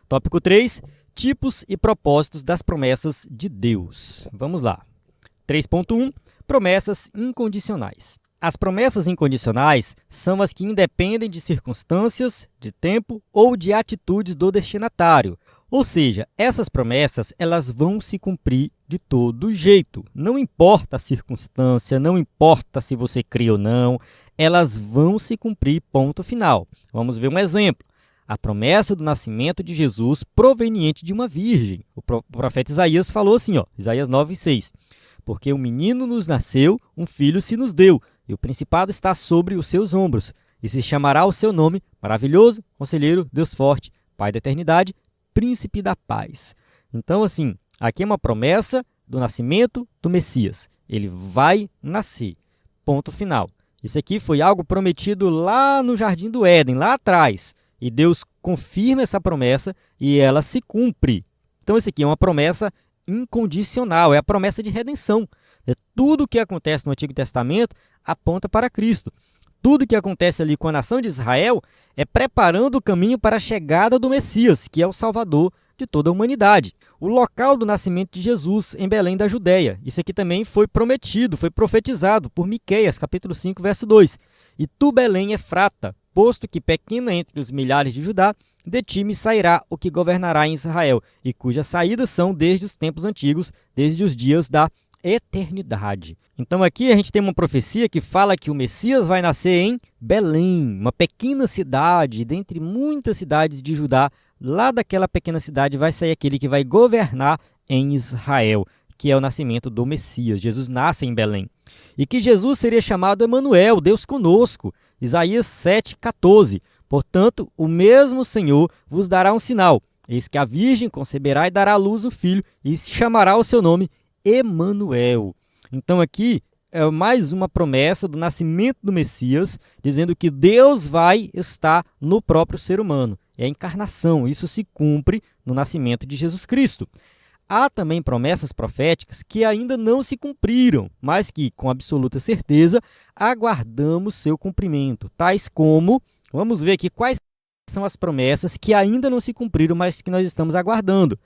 Tópico 3. Tipos e propósitos das promessas de Deus. Vamos lá. 3.1. Promessas incondicionais. As promessas incondicionais são as que independem de circunstâncias, de tempo ou de atitudes do destinatário. Ou seja, essas promessas elas vão se cumprir de todo jeito. Não importa a circunstância, não importa se você crê ou não, elas vão se cumprir, ponto final. Vamos ver um exemplo. A promessa do nascimento de Jesus proveniente de uma virgem. O profeta Isaías falou assim, Isaías 9:6. Porque um menino nos nasceu, um filho se nos deu, e o principado está sobre os seus ombros, e se chamará o seu nome Maravilhoso, Conselheiro, Deus Forte, Pai da Eternidade, Príncipe da Paz. Então, assim, aqui é uma promessa do nascimento do Messias. Ele vai nascer. Ponto final. Isso aqui foi algo prometido lá no Jardim do Éden, lá atrás. E Deus confirma essa promessa e ela se cumpre. Então, isso aqui é uma promessa incondicional, é a promessa de redenção. Tudo o que acontece no Antigo Testamento aponta para Cristo. tudo que acontece ali com a nação de Israel é preparando o caminho para a chegada do Messias, que é o Salvador de toda a humanidade. O local do nascimento de Jesus em Belém da Judéia. Isso aqui também foi prometido, foi profetizado por Miqueias, capítulo 5, verso 2. E tu, Belém, Efrata, posto que pequena entre os milhares de Judá, de ti me sairá o que governará em Israel, e cujas saídas são desde os tempos antigos, desde os dias da eternidade. Então aqui a gente tem uma profecia que fala que o Messias vai nascer em Belém, uma pequena cidade, dentre muitas cidades de Judá. Lá daquela pequena cidade vai sair aquele que vai governar em Israel, que é o nascimento do Messias. Jesus nasce em Belém. E que Jesus seria chamado Emanuel, Deus conosco. Isaías 7,14. Portanto, o mesmo Senhor vos dará um sinal. Eis que a virgem conceberá e dará à luz o filho, e se chamará o seu nome Emanuel. Então aqui é mais uma promessa do nascimento do Messias, dizendo que Deus vai estar no próprio ser humano. É a encarnação, isso se cumpre no nascimento de Jesus Cristo. Há também promessas proféticas que ainda não se cumpriram, mas que, com absoluta certeza, aguardamos seu cumprimento. Tais como, vamos ver aqui quais são as promessas que ainda não se cumpriram, mas que nós estamos aguardando.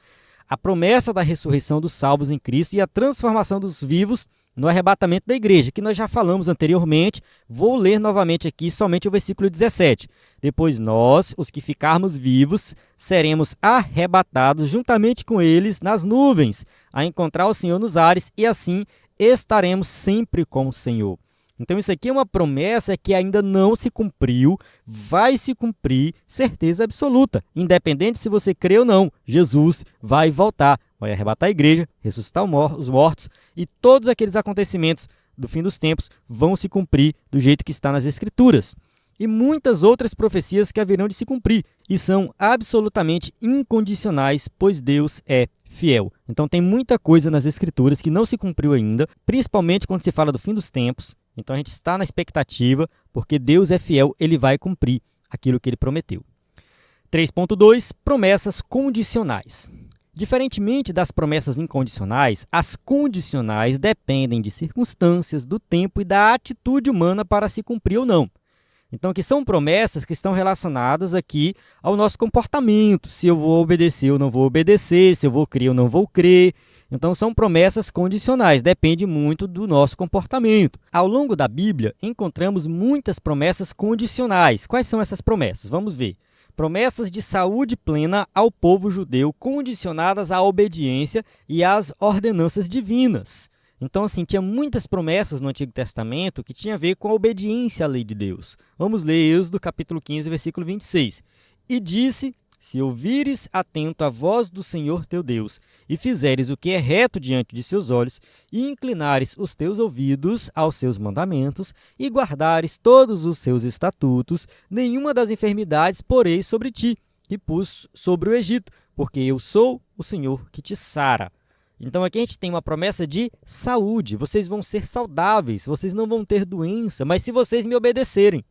A promessa da ressurreição dos salvos em Cristo e a transformação dos vivos no arrebatamento da igreja, que nós já falamos anteriormente. Vou ler novamente aqui somente o versículo 17. Depois nós, os que ficarmos vivos, seremos arrebatados juntamente com eles nas nuvens, a encontrar o Senhor nos ares, e assim estaremos sempre com o Senhor. Então isso aqui é uma promessa que ainda não se cumpriu, vai se cumprir, certeza absoluta. Independente se você crê ou não, Jesus vai voltar, vai arrebatar a igreja, ressuscitar os mortos, e todos aqueles acontecimentos do fim dos tempos vão se cumprir do jeito que está nas Escrituras. E muitas outras profecias que haverão de se cumprir, e são absolutamente incondicionais, pois Deus é fiel. Então tem muita coisa nas Escrituras que não se cumpriu ainda, principalmente quando se fala do fim dos tempos. Então a gente está na expectativa, porque Deus é fiel, ele vai cumprir aquilo que ele prometeu. 3.2, promessas condicionais. Diferentemente das promessas incondicionais, as condicionais dependem de circunstâncias, do tempo e da atitude humana para se cumprir ou não. Então, que são promessas que estão relacionadas aqui ao nosso comportamento, se eu vou obedecer ou não vou obedecer, se eu vou crer ou não vou crer. Então, são promessas condicionais, depende muito do nosso comportamento. Ao longo da Bíblia, encontramos muitas promessas condicionais. Quais são essas promessas? Vamos ver. Promessas de saúde plena ao povo judeu, condicionadas à obediência e às ordenanças divinas. Então, assim, tinha muitas promessas no Antigo Testamento que tinha a ver com a obediência à lei de Deus. Vamos ler Êxodo capítulo 15, versículo 26. E disse: se ouvires atento a voz do Senhor teu Deus, e fizeres o que é reto diante de seus olhos, e inclinares os teus ouvidos aos seus mandamentos, e guardares todos os seus estatutos, nenhuma das enfermidades porei sobre ti, que pus sobre o Egito, porque eu sou o Senhor que te sara. Então aqui a gente tem uma promessa de saúde. Vocês vão ser saudáveis, vocês não vão ter doença, mas se vocês me obedecerem,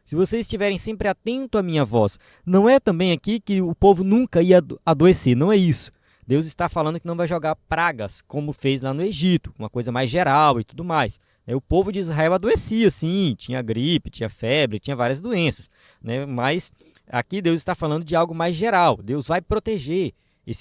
se vocês estiverem sempre atento à minha voz. Não é também aqui que o povo nunca ia adoecer, não é isso. Deus está falando que não vai jogar pragas, como fez lá no Egito, uma coisa mais geral e tudo mais. O povo de Israel adoecia, sim, tinha gripe, tinha febre, tinha várias doenças. Mas aqui Deus está falando de algo mais geral. Deus vai proteger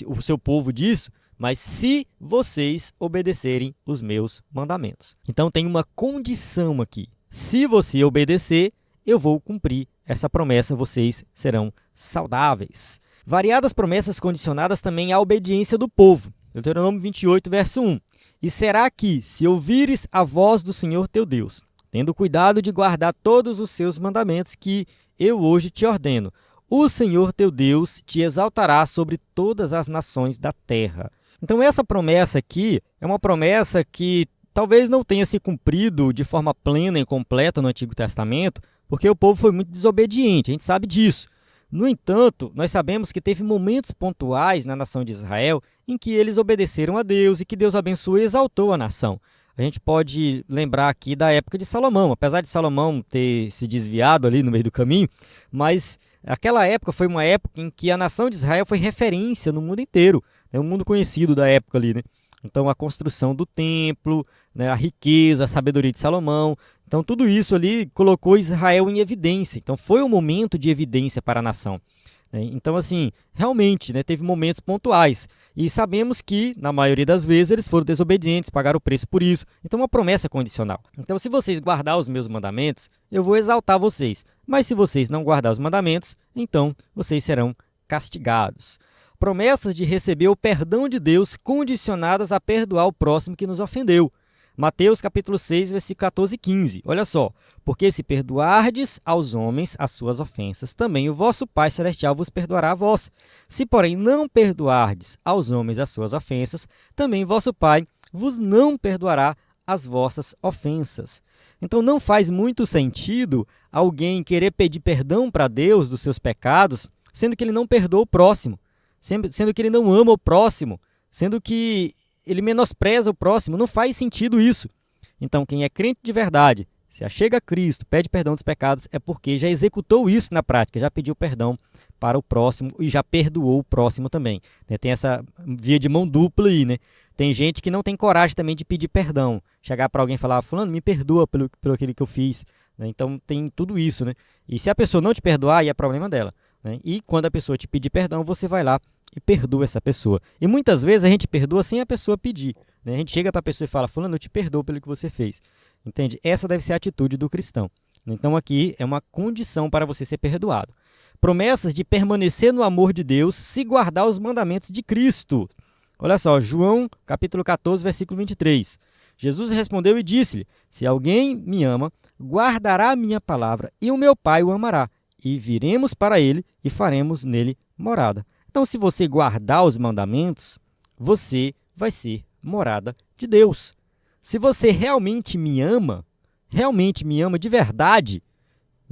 o seu povo disso, mas se vocês obedecerem os meus mandamentos. Então tem uma condição aqui. Se você obedecer, eu vou cumprir essa promessa, vocês serão saudáveis. Variadas promessas condicionadas também à obediência do povo. Deuteronômio 28, verso 1. E será que, se ouvires a voz do Senhor teu Deus, tendo cuidado de guardar todos os seus mandamentos que eu hoje te ordeno, o Senhor teu Deus te exaltará sobre todas as nações da terra. Então essa promessa aqui é uma promessa que talvez não tenha se cumprido de forma plena e completa no Antigo Testamento, porque o povo foi muito desobediente, a gente sabe disso. No entanto, nós sabemos que teve momentos pontuais na nação de Israel em que eles obedeceram a Deus e que Deus abençoou e exaltou a nação. A gente pode lembrar aqui da época de Salomão, apesar de Salomão ter se desviado ali no meio do caminho, mas Aquela época foi uma época em que a nação de Israel foi referência no mundo inteiro, o mundo conhecido da época ali, né? Então, a construção do templo, né, a riqueza, a sabedoria de Salomão. Então, tudo isso ali colocou Israel em evidência. Então, foi um momento de evidência para a nação. Então, assim, realmente, né, teve momentos pontuais. E sabemos que, na maioria das vezes, eles foram desobedientes, pagaram o preço por isso. Então, uma promessa condicional. Então, se vocês guardar os meus mandamentos, eu vou exaltar vocês. Mas se vocês não guardar os mandamentos, então vocês serão castigados. Promessas de receber o perdão de Deus condicionadas a perdoar o próximo que nos ofendeu. Mateus capítulo 6, versículo 14 e 15. Olha só. Porque se perdoardes aos homens as suas ofensas, também o vosso Pai Celestial vos perdoará a vós. Se, porém, não perdoardes aos homens as suas ofensas, também vosso Pai vos não perdoará as vossas ofensas. Então, não faz muito sentido alguém querer pedir perdão para Deus dos seus pecados, sendo que ele não perdoa o próximo, sendo que ele não ama o próximo, sendo que ele menospreza o próximo. Não faz sentido isso. Então, quem é crente de verdade, se achega a Cristo, pede perdão dos pecados, é porque já executou isso na prática, já pediu perdão para o próximo e já perdoou o próximo também. Tem essa via de mão dupla aí, né? Tem gente que não tem coragem também de pedir perdão. Chegar para alguém e falar, fulano, me perdoa pelo aquilo que eu fiz. Então, tem tudo isso, né? E se a pessoa não te perdoar, aí é problema dela. E quando a pessoa te pedir perdão, você vai lá e perdoa essa pessoa. E muitas vezes a gente perdoa sem a pessoa pedir. A gente chega para a pessoa e fala, fulano, eu te perdoo pelo que você fez. Entende? Essa deve ser a atitude do cristão. Então aqui é uma condição para você ser perdoado. Promessas de permanecer no amor de Deus se guardar os mandamentos de Cristo. Olha só, João capítulo 14, versículo 23. Jesus respondeu e disse-lhe, se alguém me ama, guardará a minha palavra e o meu Pai o amará. E viremos para ele e faremos nele morada. Então, se você guardar os mandamentos, você vai ser morada de Deus. Se você realmente me ama de verdade,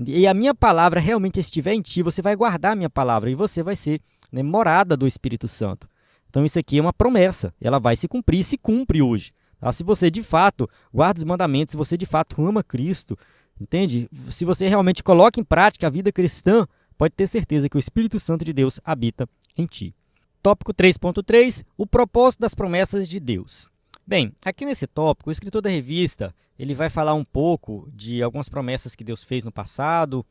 e a minha palavra realmente estiver em ti, você vai guardar a minha palavra e você vai ser, né, morada do Espírito Santo. Então, isso aqui é uma promessa, ela vai se cumprir e se cumpre hoje. Tá? Se você de fato guarda os mandamentos, se você de fato ama Cristo, entende? Se você realmente coloca em prática a vida cristã, pode ter certeza que o Espírito Santo de Deus habita em ti. Tópico 3.3, o propósito das promessas de Deus. Bem, aqui nesse tópico, o escritor da revista ele vai falar um pouco de algumas promessas que Deus fez no passado.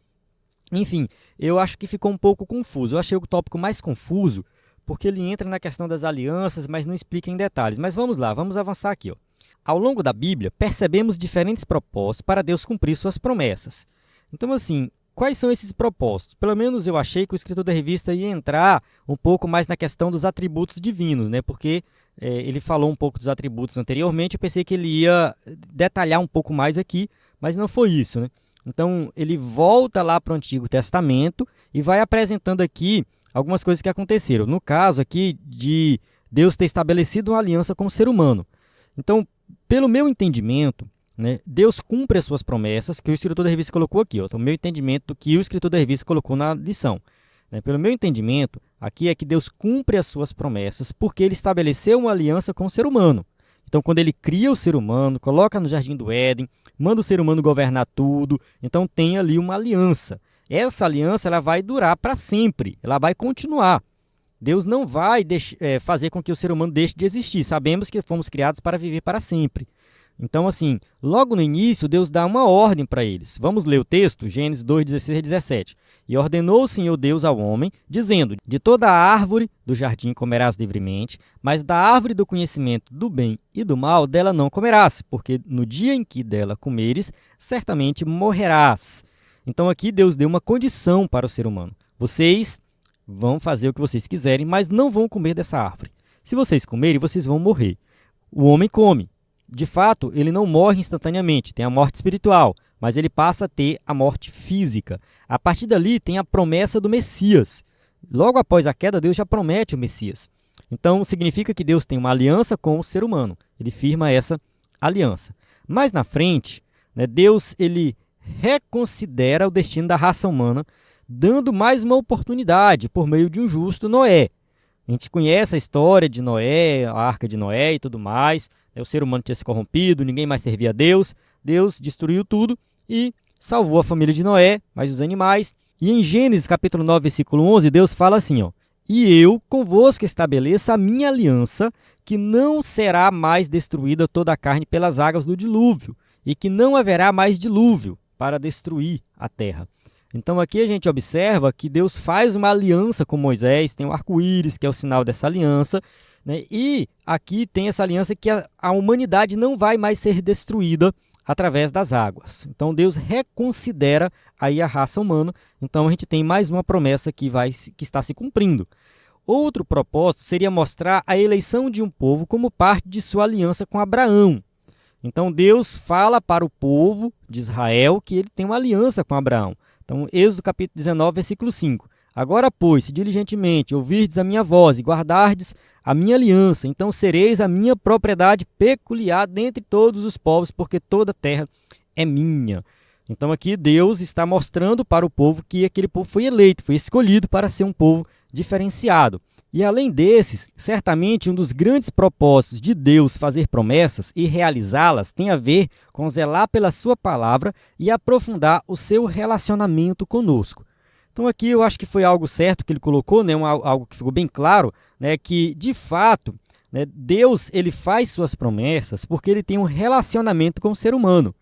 Enfim, eu acho que ficou um pouco confuso. Eu achei o tópico mais confuso porque ele entra na questão das alianças, mas não explica em detalhes. Mas vamos lá, vamos avançar aqui. Ao longo da Bíblia, percebemos diferentes propósitos para Deus cumprir suas promessas. Então, assim, quais são esses propósitos? Pelo menos eu achei que o escritor da revista ia entrar um pouco mais na questão dos atributos divinos, né? Porque ele falou um pouco dos atributos anteriormente, eu pensei que ele ia detalhar um pouco mais aqui, mas não foi isso, né? Então, ele volta lá para o Antigo Testamento e vai apresentando aqui algumas coisas que aconteceram. No caso aqui de Deus ter estabelecido uma aliança com o ser humano. Então, pelo meu entendimento, né, Deus cumpre as suas promessas que o escritor da revista colocou aqui. Então, o meu entendimento que o escritor da revista colocou na lição. Pelo meu entendimento, aqui é que Deus cumpre as suas promessas porque ele estabeleceu uma aliança com o ser humano. Então, quando ele cria o ser humano, coloca no Jardim do Éden, manda o ser humano governar tudo, então tem ali uma aliança. Essa aliança ela vai durar para sempre, ela vai continuar. Deus não vai fazer com que o ser humano deixe de existir. Sabemos que fomos criados para viver para sempre. Então, assim, logo no início, Deus dá uma ordem para eles. Vamos ler o texto? Gênesis 2, 16 a 17. E ordenou o Senhor Deus ao homem, dizendo, de toda a árvore do jardim comerás livremente, mas da árvore do conhecimento do bem e do mal dela não comerás, porque no dia em que dela comeres, certamente morrerás. Então, aqui Deus deu uma condição para o ser humano. Vocês vão fazer o que vocês quiserem, mas não vão comer dessa árvore. Se vocês comerem, vocês vão morrer. O homem come. De fato, ele não morre instantaneamente, tem a morte espiritual, mas ele passa a ter a morte física. A partir dali tem a promessa do Messias. Logo após a queda, Deus já promete o Messias. Então, significa que Deus tem uma aliança com o ser humano. Ele firma essa aliança. Mais na frente, né, Deus ele reconsidera o destino da raça humana, dando mais uma oportunidade por meio de um justo Noé. A gente conhece a história de Noé, a arca de Noé e tudo mais. O ser humano tinha se corrompido, ninguém mais servia a Deus. Deus destruiu tudo e salvou a família de Noé, mais os animais. E em Gênesis capítulo 9, versículo 11, Deus fala assim, ó: e eu convosco estabeleço a minha aliança, que não será mais destruída toda a carne pelas águas do dilúvio, e que não haverá mais dilúvio para destruir a terra. Então aqui a gente observa que Deus faz uma aliança com Moisés, tem o arco-íris, que é o sinal dessa aliança, né? E aqui tem essa aliança que a humanidade não vai mais ser destruída através das águas. Então Deus reconsidera aí a raça humana. Então a gente tem mais uma promessa que está se cumprindo. Outro propósito seria mostrar a eleição de um povo como parte de sua aliança com Abraão. Então Deus fala para o povo de Israel que ele tem uma aliança com Abraão. Então, Êxodo capítulo 19, versículo 5. Agora, pois, se diligentemente ouvirdes a minha voz e guardardes a minha aliança, então sereis a minha propriedade peculiar dentre todos os povos, porque toda a terra é minha. Então aqui Deus está mostrando para o povo que aquele povo foi eleito, foi escolhido para ser um povo diferenciado. E além desses, certamente um dos grandes propósitos de Deus fazer promessas e realizá-las tem a ver com zelar pela sua palavra e aprofundar o seu relacionamento conosco. Então aqui eu acho que foi algo certo que ele colocou, né, algo que ficou bem claro, né, que de fato, né, Deus ele faz suas promessas porque ele tem um relacionamento com o ser humano.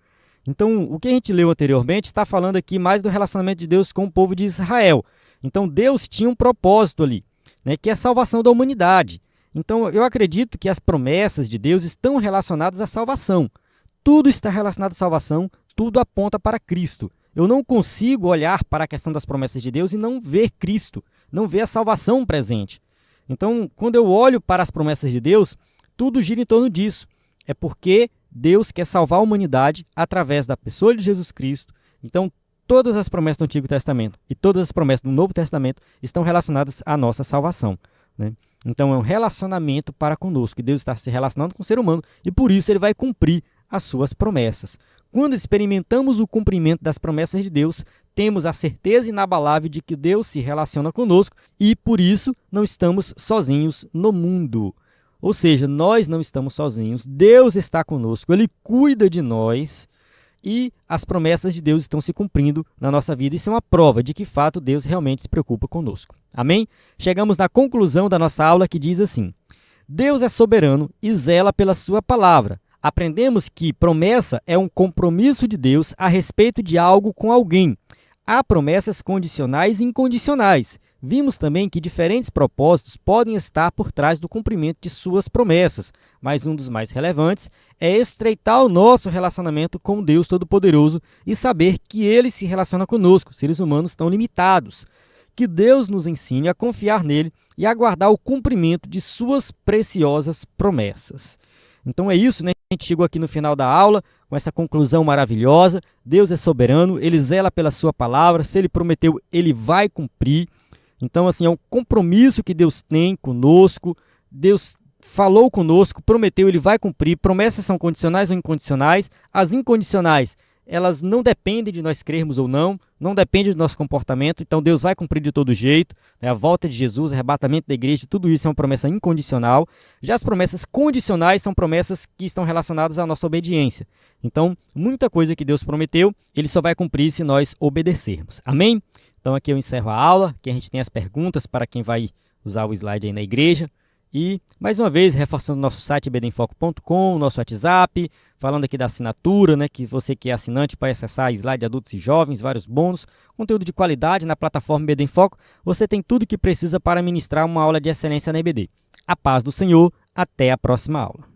Então o que a gente leu anteriormente está falando aqui mais do relacionamento de Deus com o povo de Israel. Então Deus tinha um propósito ali, né, que é a salvação da humanidade. Então eu acredito que as promessas de Deus estão relacionadas à salvação. Tudo está relacionado à salvação, tudo aponta para Cristo. Eu não consigo olhar para a questão das promessas de Deus e não ver Cristo, não ver a salvação presente. Então, quando eu olho para as promessas de Deus, tudo gira em torno disso. É porque Deus quer salvar a humanidade através da pessoa de Jesus Cristo. Então, todas as promessas do Antigo Testamento e todas as promessas do Novo Testamento estão relacionadas à nossa salvação, né? Então, é um relacionamento para conosco. Deus está se relacionando com o ser humano e, por isso, ele vai cumprir as suas promessas. Quando experimentamos o cumprimento das promessas de Deus, temos a certeza inabalável de que Deus se relaciona conosco e, por isso, não estamos sozinhos no mundo. Ou seja, nós não estamos sozinhos, Deus está conosco, Ele cuida de nós e as promessas de Deus estão se cumprindo na nossa vida. Isso é uma prova de que, de fato, Deus realmente se preocupa conosco. Amém? Chegamos na conclusão da nossa aula que diz assim: Deus é soberano e zela pela sua palavra. Aprendemos que promessa é um compromisso de Deus a respeito de algo com alguém. Há promessas condicionais e incondicionais. Vimos também que diferentes propósitos podem estar por trás do cumprimento de suas promessas, mas um dos mais relevantes é estreitar o nosso relacionamento com Deus Todo-Poderoso e saber que Ele se relaciona conosco, seres humanos tão limitados. Que Deus nos ensine a confiar nele e aguardar o cumprimento de suas preciosas promessas. Então é isso, né? A gente chegou aqui no final da aula com essa conclusão maravilhosa. Deus é soberano, Ele zela pela sua palavra. Se Ele prometeu, Ele vai cumprir. Então, assim, é um compromisso que Deus tem conosco. Deus falou conosco, prometeu, Ele vai cumprir. Promessas são condicionais ou incondicionais. As incondicionais, elas não dependem de nós crermos ou não, não dependem do nosso comportamento, então Deus vai cumprir de todo jeito, né? A volta de Jesus, o arrebatamento da igreja, tudo isso é uma promessa incondicional. Já as promessas condicionais são promessas que estão relacionadas à nossa obediência. Então, muita coisa que Deus prometeu, Ele só vai cumprir se nós obedecermos. Amém? Então aqui eu encerro a aula, que a gente tem as perguntas para quem vai usar o slide aí na igreja. E, mais uma vez, reforçando o nosso site ebdenfoco.com, nosso WhatsApp, falando aqui da assinatura, né, que você que é assinante para acessar slide adultos e jovens, vários bônus, conteúdo de qualidade na plataforma EBD em Foco, você tem tudo o que precisa para ministrar uma aula de excelência na EBD. A paz do Senhor, até a próxima aula.